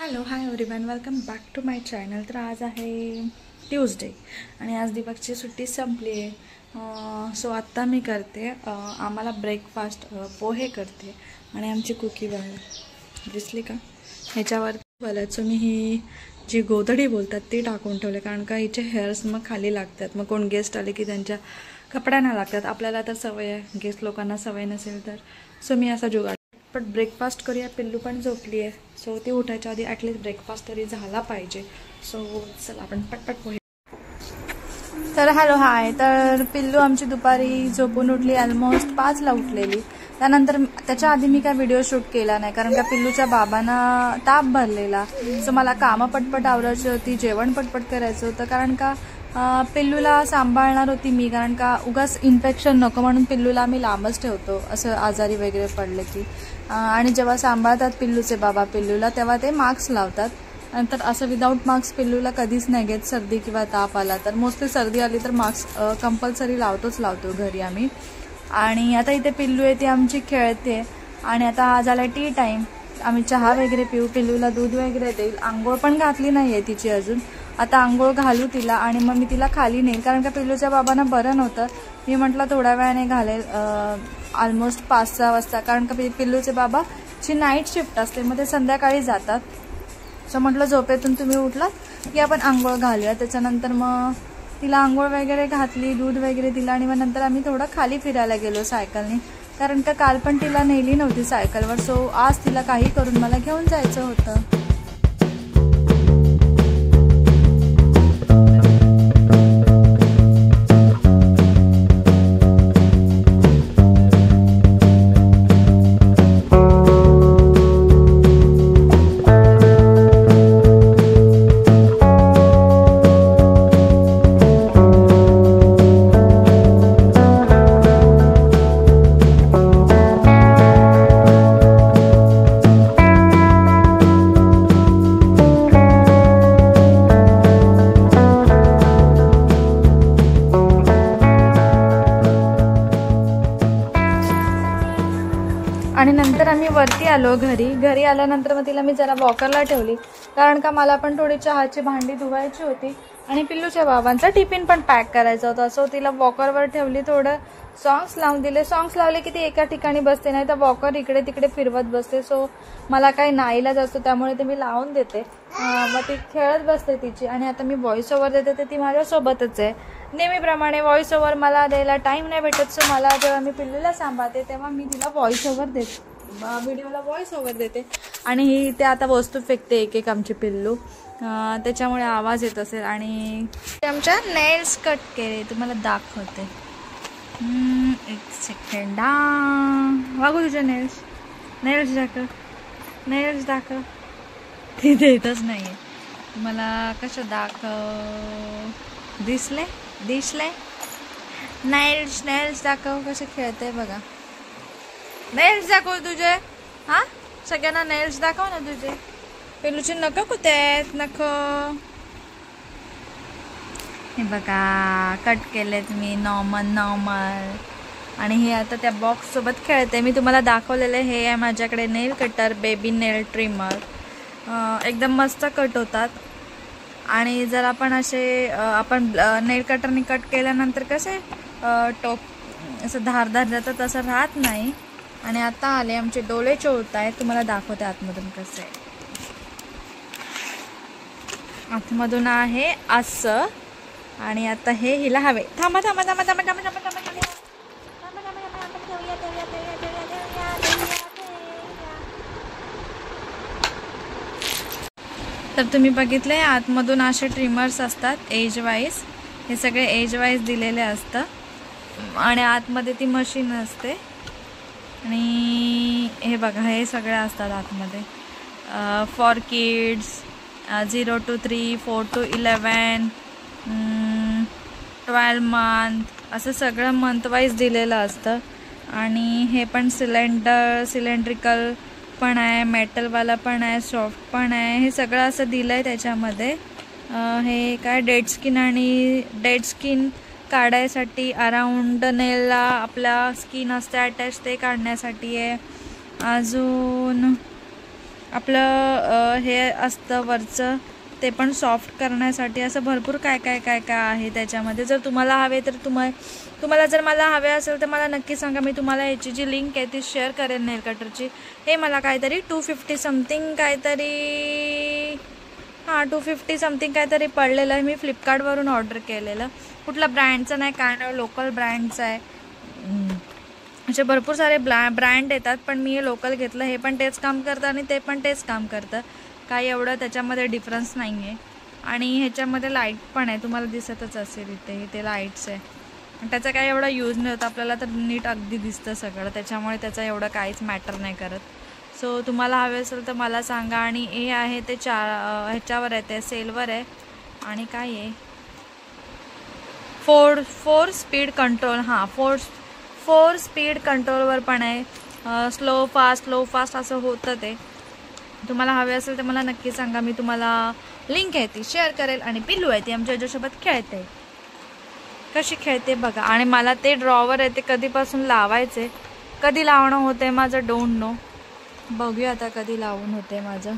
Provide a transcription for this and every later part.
Hello hi everyone, welcome back to my channel. तर आज आहे ट्यूजडे आणि आज दीपकची सुट्टी संपली आहे. सो आत्ता मी करते आम्हाला ब्रेकफास्ट पोहे करते आणि आमची कुकी बनली दिसली का ह्याच्यावर बोलायचं. सो मी ही जी गोधडी बोलतात ती टाकून ठेवले कारण का हिचे हेअर्स मग खाली लागतात. मग कोण गेस्ट आले की त्यांच्या कपड्यांना लागतात. आपल्याला तर सवय आहे, गेस्ट लोकांना सवय नसेल तर. सो मी असा जुगाड पण ब्रेकफास्ट करूया. पिल्लू पण झोपली आहे, सो ती उठायच्या आधी ॲटलिस्ट ब्रेकफास्ट तरी झाला पाहिजे. सो चला आपण पटपट पोहे. तर हॅलो हाय. तर पिल्लू आमची दुपारी झोपून उठली, ऑलमोस्ट 5ला उठलेली. त्यानंतर त्याच्या आधी मी काय व्हिडिओ शूट केला नाही कारण का पिल्लूच्या बाबांना ताप भरलेला. सो मला कामं पटपट आवरायची होती, जेवण पटपट करायचं होतं कारण का पिल्लूला सांभाळणार होती मी. कारण का उगाच इन्फेक्शन नको म्हणून पिल्लूला मी लांबच ठेवतो असं आजारी वगैरे पडले की. आणि जेव्हा सांभाळतात पिल्लूचे बाबा पिल्लूला तेव्हा ते मास्क लावतात. नंतर असं विदाऊट मास्क पिल्लूला कधीच नाही घेत. सर्दी किंवा ताप आला तर मोस्टली सर्दी आली तर मास्क कंपल्सरी लावतो घरी आम्ही. आणि आता इथे पिल्लू आहे ती आमची खेळते आणि आता हा झाला टी टाईम. आम्ही चहा वगैरे पिऊ, पिल्लूला दूध वगैरे देईल. आंघोळ पण घातली नाही आहे तिची अजून. आता आंघोळ घालू तिला आणि मग मी तिला खाली नेईल कारण का पिल्लूच्या बाबांना बरं नव्हतं. मी म्हटलं थोड्या वेळाने घालेल, ऑलमोस्ट 5-6 वाजता कारण का पिल्लूचे बाबाची नाईट शिफ्ट असते, मग ते संध्याकाळी जातात. सो म्हटलं झोपेतून तुम्ही उठलात की आपण आंघोळ घालूया. त्याच्यानंतर मग तिला आंघोळ वगैरे घातली, दूध वगैरे दिलं आणि मग नंतर आम्ही थोडं खाली फिरायला गेलो सायकलने कारण का काल पण तिला नेली नव्हती सायकलवर. सो आज तिला काही करून मला घेऊन जायचं होतं. आणि नंतर आम्ही वरती आलो घरी आल्यानंतर मग तिला मी जरा वॉकरला ठेवली कारण का मला पण थोडी चहाची भांडी धुवायची होती आणि पिल्लूच्या बाबांचा टिफिन पण पॅक करायचा होता. सो तिला वॉकरवर ठेवली, थोडं सॉंग्स लावून दिले. सॉंग्स लावले की ती एका ठिकाणी बसते, नाही तर वॉकर इकडे तिकडे फिरवत बसते. सो मला काही नाईलाज असतो त्यामुळे ते मी लावून देते. मग ती खेळत बसते तिची. आणि आता मी व्हॉइस ओव्हर देते तर ती माझ्यासोबतच आहे. नेहमीप्रमाणे व्हॉइस ओव्हर मला द्यायला टाईम नाही भेटत. सो मला जेव्हा मी पिल्लूला सांभाळते तेव्हा मी तिला व्हॉइस ओव्हर देते, व्हिडिओला व्हॉइस ओव्हर देते. आणि ही ते आता वस्तू फेकते एक आमची पिल्लू, त्याच्यामुळे आवाज येत असेल. आणि आमच्या नेल्स कट केले, तुम्हाला दाखवते. एक सेकंड. वागू तुझ्या नेल्स दाखव. ते देतच नाही आहे. तुम्हाला कसं दिसले नेल्स दाखव कसे खेळते बघा. नेल्स दाखव तुझे. हा, सगळ्यांना नेल्स दाखव ना तुझे. पिल्लूचे नख कुठे आहेत? नख हे बघा कट केलेत मी नॉर्मल. आणि हे आता त्या बॉक्स सोबत खेळते. मी तुम्हाला दाखवलेलं हे आहे माझ्याकडे नेल कटर, बेबी नेल ट्रिमर. एकदम मस्त कट होतात. आणि जर आपण असे आपण नेल कटरने कट केल्यानंतर कसे टोक असं धारदार जातं तसं राहत नाही. आणि आता आले आमचे डोळे चोळत आहेत, तुम्हाला दाखवते आतमधून कसं आहे. आतमधून आहे असं. आणि आता हे हिला हवे. थांबा. तर तुम्ही बघितले आतमधून असे ट्रिमर्स असतात एज वाईज. हे सगळे एज वाईज दिलेले असतं आणि आतमध्ये ती मशीन असते. आणि हे बघा हे सगळे असतात आतमध्ये. For kids 0 to 3, 4 to 11, 12 month असं सगळं मंथ वाईज दिलेलं असतं. आणि हे पण सिलेंड्रिकल पण आहे, मेटलवाला पण आहे, सॉफ्ट पण आहे. हे सगळं असं दिलं आहे त्याच्यामध्ये. हे काय डेड स्किन काढायसाठी, अराउंड नेलला आपल्या स्किन असते अटॅच ते काढण्यासाठी आहे. अजून आपलं हे असतं वरचं ते पण सॉफ्ट करण्यासाठी. असं भरपूर काय काय काय काय आहे त्याच्यामध्ये. जर तुम्हाला हवे तर तुम्हाला जर मला हवे असेल तर मला नक्की सांगा. मी तुम्हाला याची जी लिंक आहे ती शेअर करेन नेल कटरची. हे मला काहीतरी 250 समथिंग काहीतरी 250 समथिंग काहीतरी पडलेलं आहे. मी फ्लिपकार्टवरून ऑर्डर केलेलं. कुठल्या ब्रँडचं नाही काय नाही, लोकल ब्रँडचं आहे. असे भरपूर सारे ब्रँड येतात पण मी हे लोकल घेतलं. हे पण तेच काम करतं आणि ते पण तेच काम करतं. काही एवढं त्याच्यामध्ये डिफरन्स नाही आहे. आणि ह्याच्यामध्ये लाईट पण आहे, तुम्हाला दिसतच असेल इथे लाईट्स आहे. त्याचा काही एवढा यूज नाही होत आपल्याला, तर नीट अगदी दिसतं सगळं. त्याच्यामुळे त्याचा एवढं काहीच मॅटर नाही करत. सो तुम्हाला हवे असेल तर मला सांगा. आणि हे आहे ते ह्याच्यावर आहे, ते सेलवर आहे. आणि काय आहे, four speed control. Four speed कंट्रोलवर पण आहे. स्लो फास्ट असं होतं ते. तुम्हाला हवे असेल तर मला नक्की सांगा. मी तुम्हाला लिंक आहे ती शेअर करेल. आणि पिल्लू आहे ती आमच्या याच्यासोबत खेळते. कशी खेळते बघा. आणि मला ते ड्रॉवर आहे ते कधीपासून लावायचे, कधी लावणं होते माझं डोंट नो. बघूया आता कधी लावून होते माझं.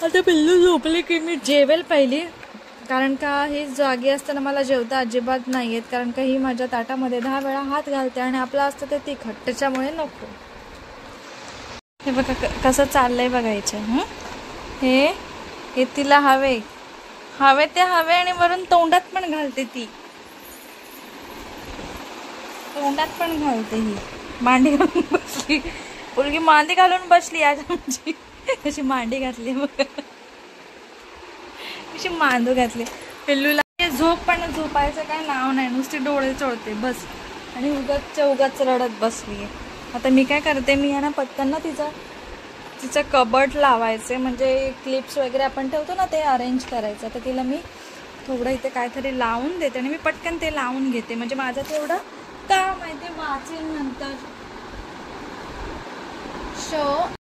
आता पिल्लू झोपले की मी जेवेल पहिली. कारण का ही जागी असताना मला जेवता अजिबात नाही येत. कारण का ही माझ्या ताटामध्ये 10 वेळा हात घालते आणि आपलं असतं ते तिखट, त्याच्यामुळे नको. हे बघा कसं चाललंय बघायचं. हे तिला हवे ते हवे आणि वरून तोंडात पण घालते. ती तोंडात पण घालते. ही मांडी घालून बसली, मुलगी मांडी घालून बसली आज आमची. कशी मांडी घातली बघा, कशी मांडू घातली पिल्लूला. झोपायचं काय नाव नाही, नुसती डोळे चोळते बस. आणि उगाच रडत बसली. आता मी काय करते, मी आहे ना पटकन ना तिचं कबर्ड लावायचे. म्हणजे क्लिप्स वगैरे आपण ठेवतो ना, ते अरेंज करायचं. तर तिला मी थोडं इथे काहीतरी लावून देते आणि मी पटकन ते लावून घेते. म्हणजे माझं तेवढं काम आहे ते वाचेल नंतर.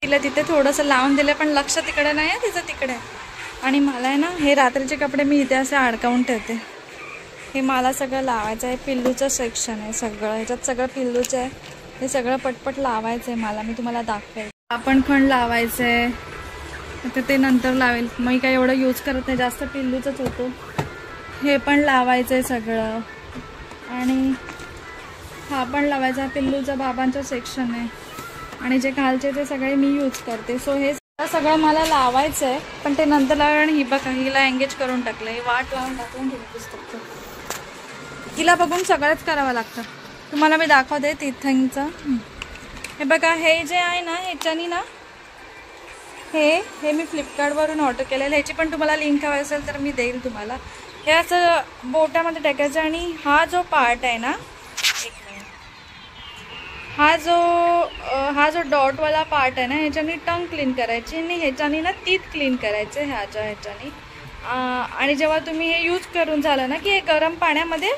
तिला तिथे थोडंसं लावून दिलं पण लक्ष तिकडे नाही आहे तिचं, तिकडे. आणि मला आहे ना हे रात्रीचे कपडे मी इथे असे अडकावून ठेवते. हे मला सगळं लावायचं आहे. पिल्लूचं सेक्शन आहे सगळं, ह्याच्यात सगळं पिल्लूचं आहे. हे सगळं पटपट लावायचं आहे मला. मी तुम्हाला दाखवेल. आपण खण लावायचं आहे, आता ते नंतर लावेल. मी काही एवढं यूज करत नाही जास्त, पिल्लूचंच होतो. हे पण लावायचं आहे सगळं. आणि हा पण लावायचा, पिल्लूचा बाबांचं सेक्शन आहे. आणि जे खालचे ते सगळे मी यूज करते. सो हे सगळं मला लावायचं आहे पण ते नंतर लावेल. आणि ही बघा हिला एंगेज करून टाकलं, हे वाट लावून टाकून ठेवलं पुस्तकचं. हिला बघून सगळंच करावं लागतं. तुम्हाला मी दाखवते तिथंचं. हे बघा हे जे आहे ना ह्याच्यानी ना हे मी फ्लिपकार्टवरून ऑर्डर केलेलं. ह्याची पण तुम्हाला लिंक हवी असेल तर मी देईल तुम्हाला. हे असं बोटामध्ये टाकायचं. आणि हा जो पार्ट आहे ना, हा जो डॉटवाला पार्ट आहे ना, ह्याच्यानी टंग क्लीन करायची आणि ह्याच्यानी ना तीत क्लीन करायचे ह्याच्यानी. आणि जेव्हा तुम्ही हे यूज करून झालं ना की हे गरम पाण्यामध्ये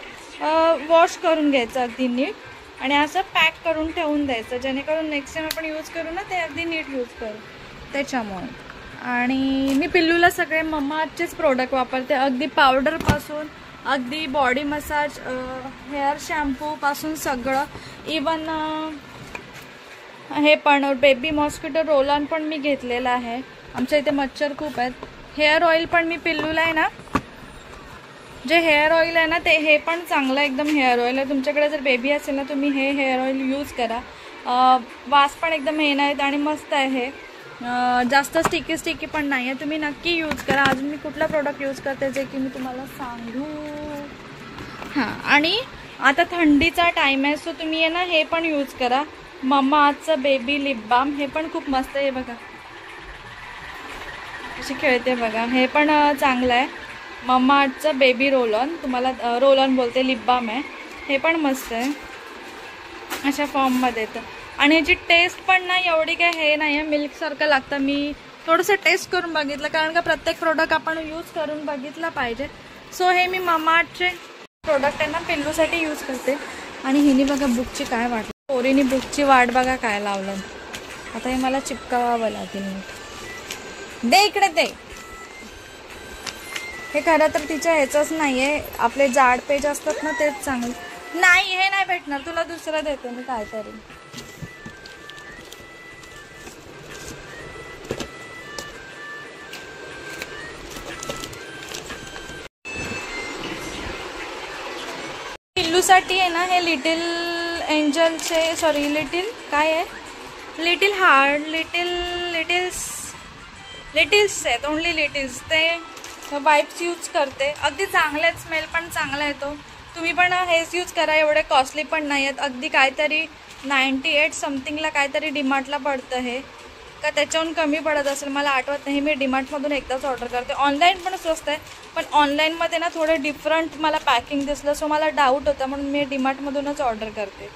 वॉश करून घ्यायचं अगदी नीट. आणि असं पॅक करून ठेवून द्यायचं, जेणेकरून नेक्स्ट टाइम आपण यूज करू ना ते अगदी नीट यूज करू त्याच्यामुळे. आणि मी पिल्लूला सगळे मम्माअर्थचेच प्रोडक्ट वापरते, अगदी पावडरपासून अगदी बॉडी मसाज, हेअर शॅम्पूपासून सगळं. इवन हे पण बेबी मॉस्किटो रोल ऑन पण मी घेतलेला आहे. आमच्या इथे मच्छर खूप आहेत. हेअर ऑइल पण मी पिल्लूला आहे ना, जे हेअर ऑइल आहे ना ते हे पण चांगलं एकदम हेअर ऑइल आहे. तुमच्याकडे जर बेबी असेल ना तुम्ही हे हेअर ऑइल यूज करा. वास पण एकदम हे नाहीत आणि मस्त आहे हे. जास्त स्टिकी पण नाही आहे. तुम्ही नक्की यूज करा. अजून मी कुठला प्रोडक्ट यूज करते जे की मी तुम्हाला सांगू. आणि आता थंडीचा टाईम आहे, सो तुम्ही आहे ना हे पण यूज करा. मम्माअर्थचं बेबी लिप बाम, हे पण खूप मस्त आहे. बघा कशी खेळते बघा. हे पण चांगलं आहे. मम्माअर्थचं बेबी रोल ऑन, तुम्हाला रोल ऑन बोलते, लिप बाम आहे. हे पण मस्त आहे, अशा फॉर्ममध्ये येतं. आणि याची टेस्ट पण ना एवढी काय हे नाही आहे, मिल्कसारखं लागतं. मी थोडंसं टेस्ट करून बघितलं, कारण का प्रत्येक प्रोडक्ट आपण यूज करून बघितलं पाहिजे. सो हे मी मम्माअर्थचे प्रोडक्ट आहे ना पिल्लूसाठी यूज करते. आणि हिने बघा बुकची काय वाट, पोरीने बुकची वाट बघा काय लावलं. आता हे मला चिपकावावं लागेल. दे इकडे दे. हे खरं तर तिच्या ह्याचंच नाही आहे, आपले जाड पेज असतात ना तेच चांगले. नाही हे नाही भेटणार तुला, दुसरं देते मी काहीतरी. पिल्लूसाठी आहे ना हे लिटिल एंजलचे सॉरी लिटिल काय आहे लिटिल हार्ट लिटिल्स आहेत ओनली लिटिल्स ते वाईप्स यूज करते. अगदी चांगले आहेत, स्मेल पण चांगला येतो. तुम्ही पण हेच यूज करा. एवढे कॉस्टली पण नाही आहेत. अगदी काहीतरी 98 समथिंगला काहीतरी डीमार्टला पडतं हे का त्याच्याहून कमी पडत असेल मला आठवत नाही. मी डीमार्टमधून एकदाच ऑर्डर करते. ऑनलाईन पण स्वस्त आहे पण ऑनलाईनमध्ये ना थोडं डिफरंट मला पॅकिंग दिसलं सो मला डाऊट होता म्हणून मी डीमार्टमधूनच ऑर्डर करते.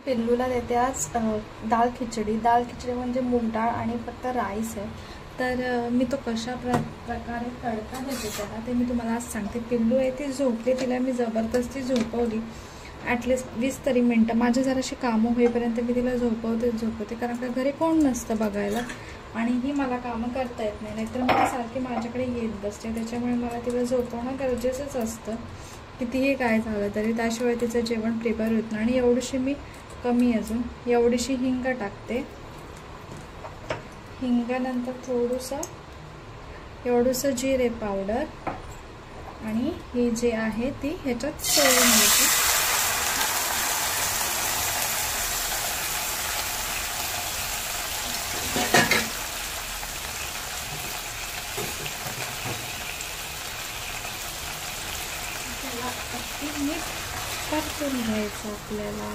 पिल्लूला देते आज दाल खिचडी म्हणजे मूग डाळ आणि फक्त राईस आहे. तर मी तो कशा प्रकारे तडका देते त्याला ते मी तुम्हाला आज सांगते. पिल्लू आहे ती झोपली, तिला मी जबरदस्ती झोपवली ॲटलिस्ट 20 तरी मिनटं. माझे जराशी कामं होईपर्यंत मी तिला झोपवते कारण का घरी कोण नसतं बघायला आणि ही मला कामं करता येत नाही. नाहीतर मला सारखी माझ्याकडे येत बसते. त्याच्यामुळे मला तिला झोपवणं गरजेचंच असतं कितीही काय झालं तरी. त्याशिवाय तिचं जेवण प्रिपेअर होत नाही. आणि एवढीशी मी कमी अजून एवढीशी हिंग टाकते. हिंगानंतर एवढंसं जिरे पावडर आणि ही जे आहे ती ह्याच्यात सोडून घ्यायची. मीठ परतून घ्यायचं आपल्याला.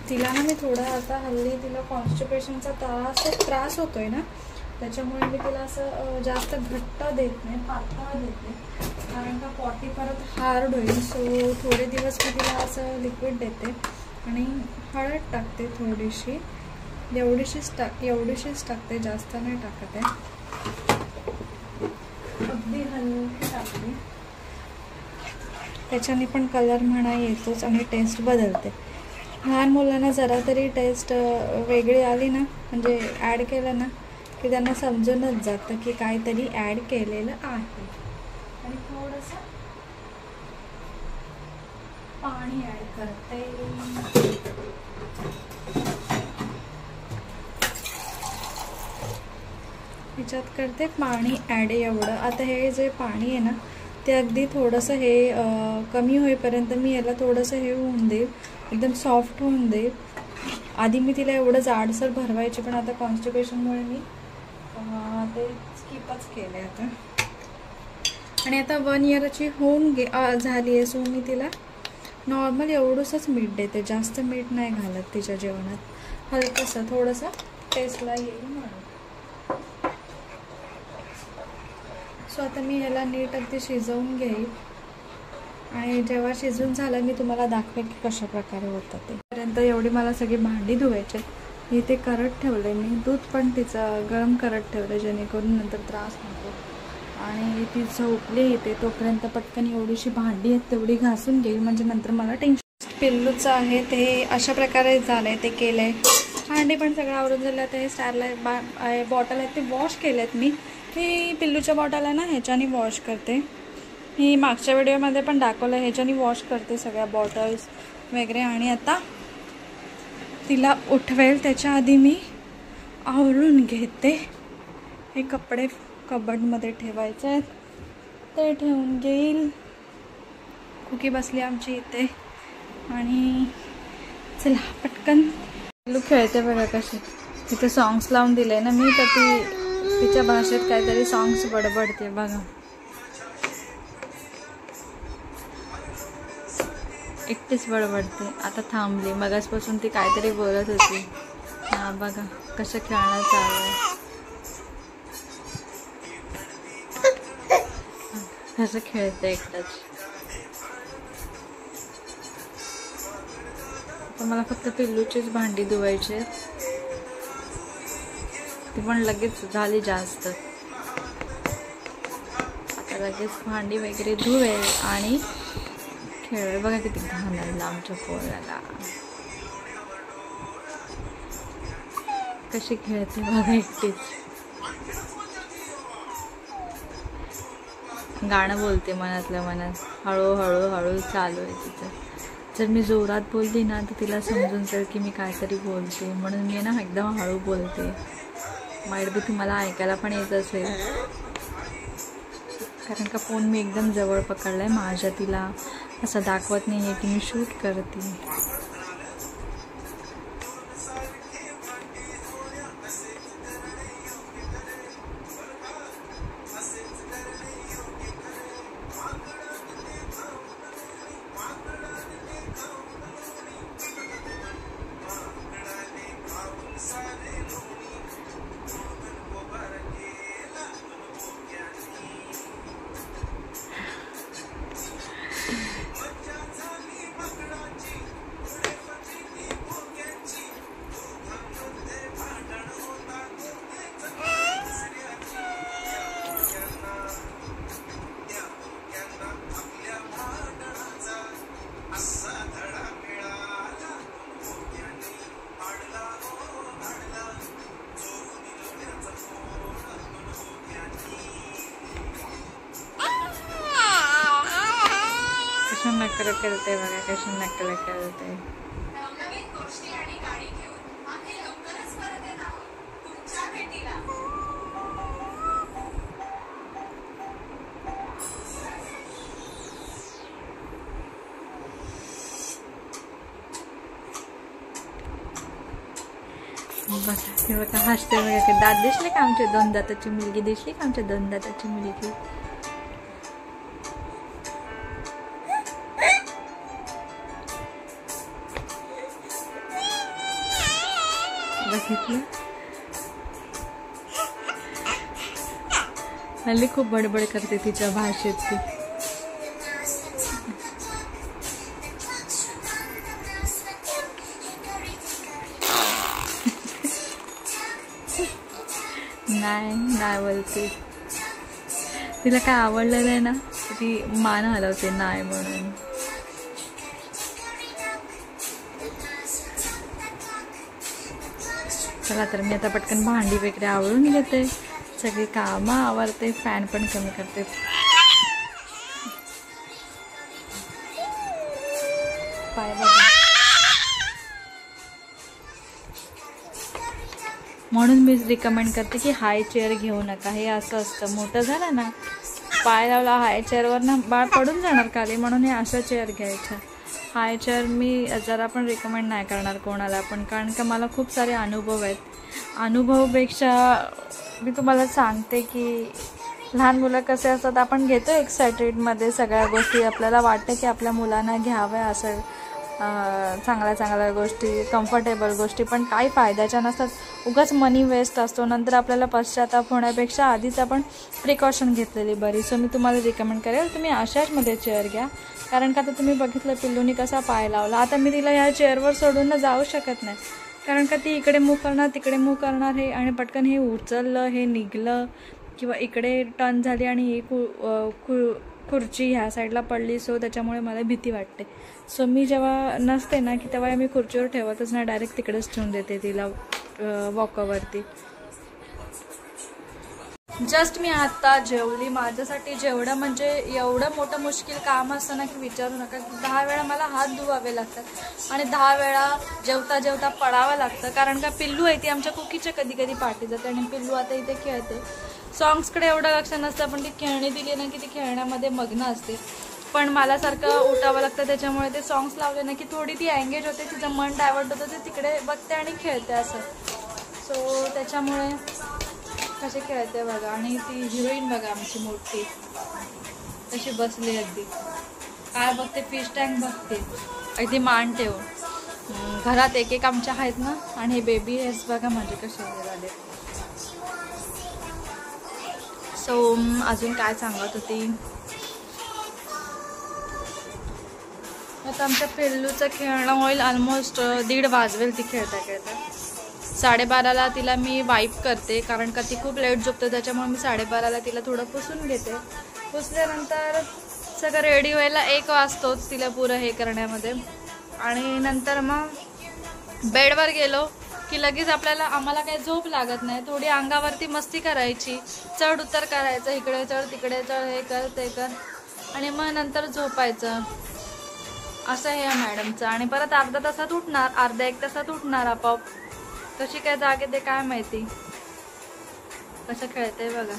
तिला ना मी थोडा आता हल्ली तिला कॉन्स्टिपेशनचा त्रास होतोय ना त्याच्यामुळे मी तिला असं जास्त घट्ट देत नाही, पातळ देते कारण का पॉटी परत हार्ड होईल. सो थोडे दिवस मी तिला असं लिक्विड देते आणि हळद टाकते थोडीशी. एवढीशीच टाकते, जास्त नाही टाकत आहे. अगदी हलकी टाकते. त्याच्याने पण कलर म्हणा येतोच आणि टेस्ट बदलते. लहान मुलांना जरा तरी टेस्ट वेगळी आली ना म्हणजे ॲड केलं ना की त्यांना समजूनच जातं की काहीतरी ॲड केलेलं आहे. आणि थोडंसं पाणी ॲड करते. ह्याच्यात करते पाणी ॲड एवढं. आता हे जे पाणी आहे ना ते अगदी थोडंसं हे कमी होईपर्यंत मी याला थोडंसं हे होऊन देईल, एकदम सॉफ्ट होऊन देईल. आधी मी तिला एवढं जाडसर भरवायची पण आता कॉन्स्टिपेशनमुळे मी ते स्किपच केले आता. आणि आता 1 इयरची होऊन झाली आहे सो मी तिला नॉर्मल एवढंसंच मीठ देते, जास्त मीठ नाही घालत तिच्या जेवणात. हलकंसं थोडंसं टेस्टला येईल म्हणून. सो आता मी ह्याला नीट अगदी शिजवून घेईल आणि जेव्हा शिजून झालं मी तुम्हाला दाखवेल की कशा प्रकारे होतं ते. पर्यंत एवढी मला सगळी भांडी धुवायची. मी ते करत ठेवले, मी दूध पण तिचं गरम करत ठेवलं जेणेकरून नंतर त्रास नको. आणि ती झोपली इथे तोपर्यंत पटकन एवढीशी भांडी आहेत तेवढी घासून घेईल म्हणजे नंतर मला टेन्शन. पिल्लूचं आहे ते अशा प्रकारे झालं आहे, ते केलं आहे. भांडी पण सगळं आवरून झालं. ते स्टॅरलाइट बॉटल आहेत ते वॉश केलेत मी. ही पिल्लूच्या बॉटल आहे ना ह्याच्याने वॉश करते. ही मागच्या व्हिडिओमध्ये पण दाखवलं ह्याच्याने वॉश करते सगळ्या बॉटल्स वगैरे. आणि आता तिला उठवेल त्याच्या आधी मी आवरून घेते. हे कपडे कबर्डमध्ये ठेवायचे आहेत ते ठेवून घेईल. कुकी बसली आमची इथे आणि चला पटकन. पिल्लू खेळते बघा कशी. तिथे सॉंग्स लावून दिले ना मी तर ती तिच्या भाषेत काहीतरी सॉंग्स बडबडते बघा. एकटीच बडबडते. आता थांबली, मगासपासून ती काहीतरी बोलत होती. हा बघा कसं खेळणं चालू आहे, कसं खेळते एकटाच. आता मला फक्त पिल्लूचीच भांडी धुवायची आहेत. ती पण लगेच झाली जास्त. आता लगेच भांडी वगैरे धुवेल आणि खेळ. बघा किती घाण लागला आमच्या पोराला, कशी खेळते बघा एकटीच. गाणं बोलते मनातल्या मनात. हळूहळू हळू चालू आहे तिचं. जर मी जोरात बोलली ना तर तिला समजून जाईल की मी काहीतरी बोलते म्हणून मी ना एकदम हळू बोलते. माईट बी तुम्हाला ऐकायला पण येत असेल. कारण का फोन मी एकदम जवळ पकडला आहे माझ्या, तिला असं दाखवत नाही आहे की मी शूट करते. कशी नकल करते बघा, कशी नकल करते. बघा हे बघा हसते बघा, की दात दिसले का आमच्या 2 दाताची मुलगी, दिसली का आमच्या 2 दाताची मुलगी. बघितलं, हल्ली खूप बडबड करते तिच्या भाषेत ती. नाही बोलते, तिला काय आवडलं नाही ना ती मान हलवते नाही म्हणून. चला तर मी आता पटकन भांडी वगैरे आवरून घेते, सगळी कामं आवरते, फॅन पण कमी करते. पाय बघा, म्हणून मी रिकमेंड करते की हाय चेअर घेऊ नका. हे असं असतं, मोठं झालं ना पाय लावला हाय चेअरवर ना बाळ पडून जाणार खाली, म्हणून हे असं चेअर घ्यायचं. हाय चेअर मी जरा पण रिकमेंड नाही करणार कोणाला पण, कारण का मला खूप सारे अनुभव आहेत. अनुभवपेक्षा मी तुम्हाला सांगते की लहान मुलं कसे असतात, आपण घेतो एक्सायटेडमध्ये सगळ्या गोष्टी, आपल्याला वाटतं की आपल्या मुलांना घ्याव्या असं चांगल्या गोष्टी, कम्फर्टेबल गोष्टी, पण काही फायद्याच्या नसतात. उगाच मनी वेस्ट असतो, नंतर आपल्याला पश्चाताप होण्यापेक्षा आधीच आपण प्रिकॉशन घेतलेली बरी. सो मी तुम्हाला रिकमेंड करेल तुम्ही अशाचमध्ये चेअर घ्या, कारण का आता तुम्ही बघितलं पिल्लूनी कसा पाय लावला. आता मी तिला ह्या चेअरवर सोडून जाऊ शकत नाही, कारण का ती इकडे मूव करणार तिकडे मूव करणार हे, आणि पटकन हे उचललं हे निघलं किंवा इकडे टर्न झाली आणि ही खुर्ची ह्या साईडला पडली. सो त्याच्यामुळे मला भीती वाटते. सो मी जेव्हा नसते ना की तेव्हा मी खुर्चीवर ठेवतच नाही, डायरेक्ट तिकडेच ठेवून देते तिला वॉकवरती. जस्ट मी आत्ता जेवली. माझ्यासाठी जेवढं म्हणजे एवढं मोठं मुश्किल काम असतं ना की विचारू नका. 10 वेळा मला हात धुवावे लागतात आणि 10 वेळा जेवता जेवता पडावं लागतं, कारण का पिल्लू आहे ती आमच्या कुकीच्या कधी कधी पाठी जाते आणि पिल्लू आता इथे खेळते. सॉंग्सकडे एवढं लक्ष नसतं, पण ती खेळणी दिली ना की ती खेळण्यामध्ये मग्न असते. पण मला सारखं उठावं लागतं, त्याच्यामुळे ते सॉंग्स लावले ना की थोडी ती एंगेज होते, तिचं मन डायवर्ट होतं, ते तिकडे बघते आणि खेळते असं. सो त्याच्यामुळे कसे खेळते बघा. आणि ती हिरोईन बघा आमची मोठी तशी बसली अगदी, काय बघते, फिश टँक बघते अगदी मान ठेवून. घरात एक एक आमच्या आहेत ना, आणि हे बेबी हेअर्स बघा म्हणजे कसे झाले. सो अजून काय सांगत होती, आता आमच्या पिल्लूचं खेळणं होईल ऑलमोस्ट 1:30 वाजवेल ती खेळता खेळता. 12:30ला तिला मी वाईप करते, कारण का ती खूप लेट झोपते, त्याच्यामुळे मी 12:30ला तिला थोडं पुसून घेते. पुसल्यानंतर सगळं रेडी व्हायला 1 वाजतोच तिला पुरं हे करण्यामध्ये. आणि नंतर मग बेडवर गेलो की लगेच आम्हाला काही झोप लागत नाही. थोडी अंगावरती मस्ती करायची, चढ उतर करायचं, इकडे चढ तिकडे चढ, हे कर ते कर, आणि मग नंतर झोपायचं. असं हे मॅडमचं. आणि परत अर्धा तासात उठणार, अर्धा 1 तासात उठणार आपोआप. कशी काय जागे ते काय माहिती. कसं खेळते बघा.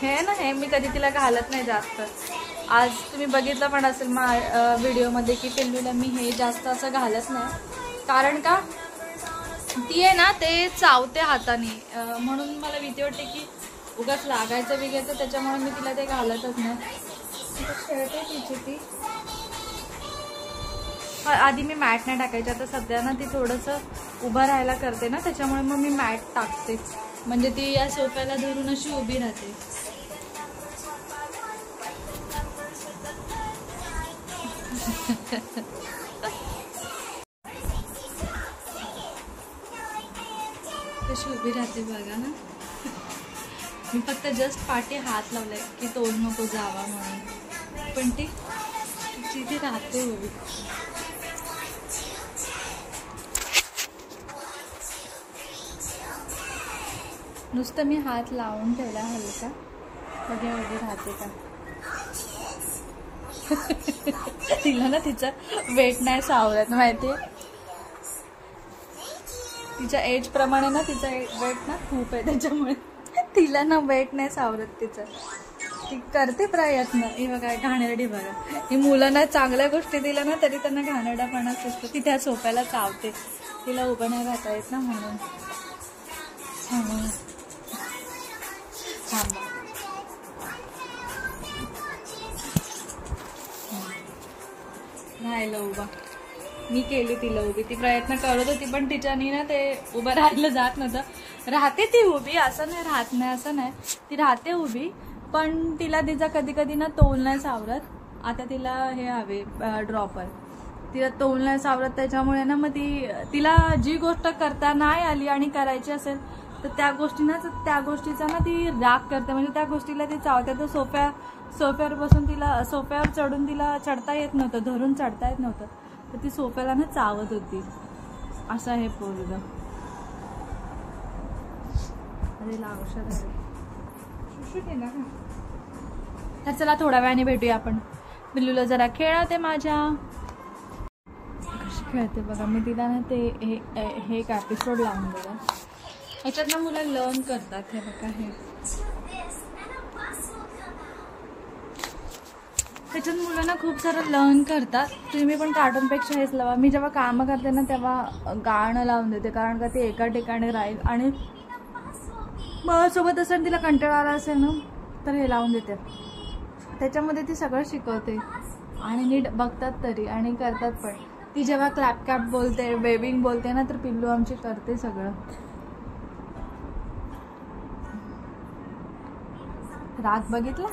हे ना हे मी कधी तिला घालत नाही जास्त. आज तुम्ही बघितलं पण असेल व्हिडिओमध्ये की पिल्लूला मी हे जास्त असं घालत नाही. कारण का ती आहे ना ते चावते हाताने, म्हणून मला भीती वाटते की उगाच लागायचं बिगायचं, त्याच्यामुळे मी तिला ते घालतच नाही. खेळते तिची ती. आधी मी मॅट नाही टाकायची, आता सध्या ना ती थोडंसं उभं राहायला करते ना, त्याच्यामुळे मग मी मॅट टाकते, म्हणजे ती या सोफ्याला धरून अशी उभी राहते. कशी उभी राहते बघा ना. मी फक्त जस्ट पाठी हात लावलाय की तोड नको जावा म्हणून, पण ती तिथे राहते उभी. नुसतं मी हात लावून ठेवला हलका, बघा उभी राहते का. तिला ना तिचं वेट नाही सावरत माहितीये, तिच्या एज प्रमाणे ना तिचा वेट ना खूप आहे, त्याच्यामुळे तिला ना वेट नाही सावरत तिचं. ती करते प्रयत्न. ही बघा घाणेरडी बघा, ही मुलांना चांगल्या गोष्टी दिल्या ना तरी त्यांना घाणेरडापणाच असतो. ती त्या सोफ्याला चावते, तिला उभं नाही राहता येत ना म्हणून. राहिलं उभा, मी केली तिला उभी. ती प्रयत्न करत होती पण तिच्यानी ना ते उभं राहिलं जात नव्हतं. राहते ती उभी, असं नाही राहत नाही, असं नाही, ती राहते उभी, पण तिला तिचा कधी कधी ना तोल नाही सावरत. आता तिला हे हवे ड्रॉपर, तिला तोल नाही सावरत, त्याच्यामुळे ना मग तिला जी गोष्ट करता नाही आली आणि करायची असेल तर त्या गोष्टीचा ना ती राग करते, म्हणजे त्या गोष्टीला ती चावते. तर सोफ्यावर बसून तिला सोफ्यावर चढून तिला चढता येत नव्हतं, धरून चढता येत नव्हतं, तर ती सोफ्याला ना चावत होती. असं हे पोरगं. अरे औषध आहे. तर चला थोड्या वेळाने भेटूया आपण. बिल्लूला जरा खेळते माझ्या. कशी खेळते बघा. मी तिला ना ते हे एक एपिसोड लावून बघा, ह्याच्यात ना मुलं लर्न करतात. हे बघा, हे त्याच्यात मुलं ना खूप सारं लर्न करतात. तुम्ही पण कार्टूनपेक्षा हेच लावा. मी जेव्हा कामं करते ना तेव्हा गाणं लावून देते, कारण का ते एका ठिकाणी राहील. आणि माझ्यासोबत असं तिला कंटाळा आला असेल ना तर हे लावून देते. त्याच्यामध्ये ती सगळं शिकवते आणि नीट बघतात तरी आणि करतात पण. ती जेव्हा क्लॅप बोलते, वेबिंग बोलते ना तर पिल्लू आमची करते सगळं. राग बघितला.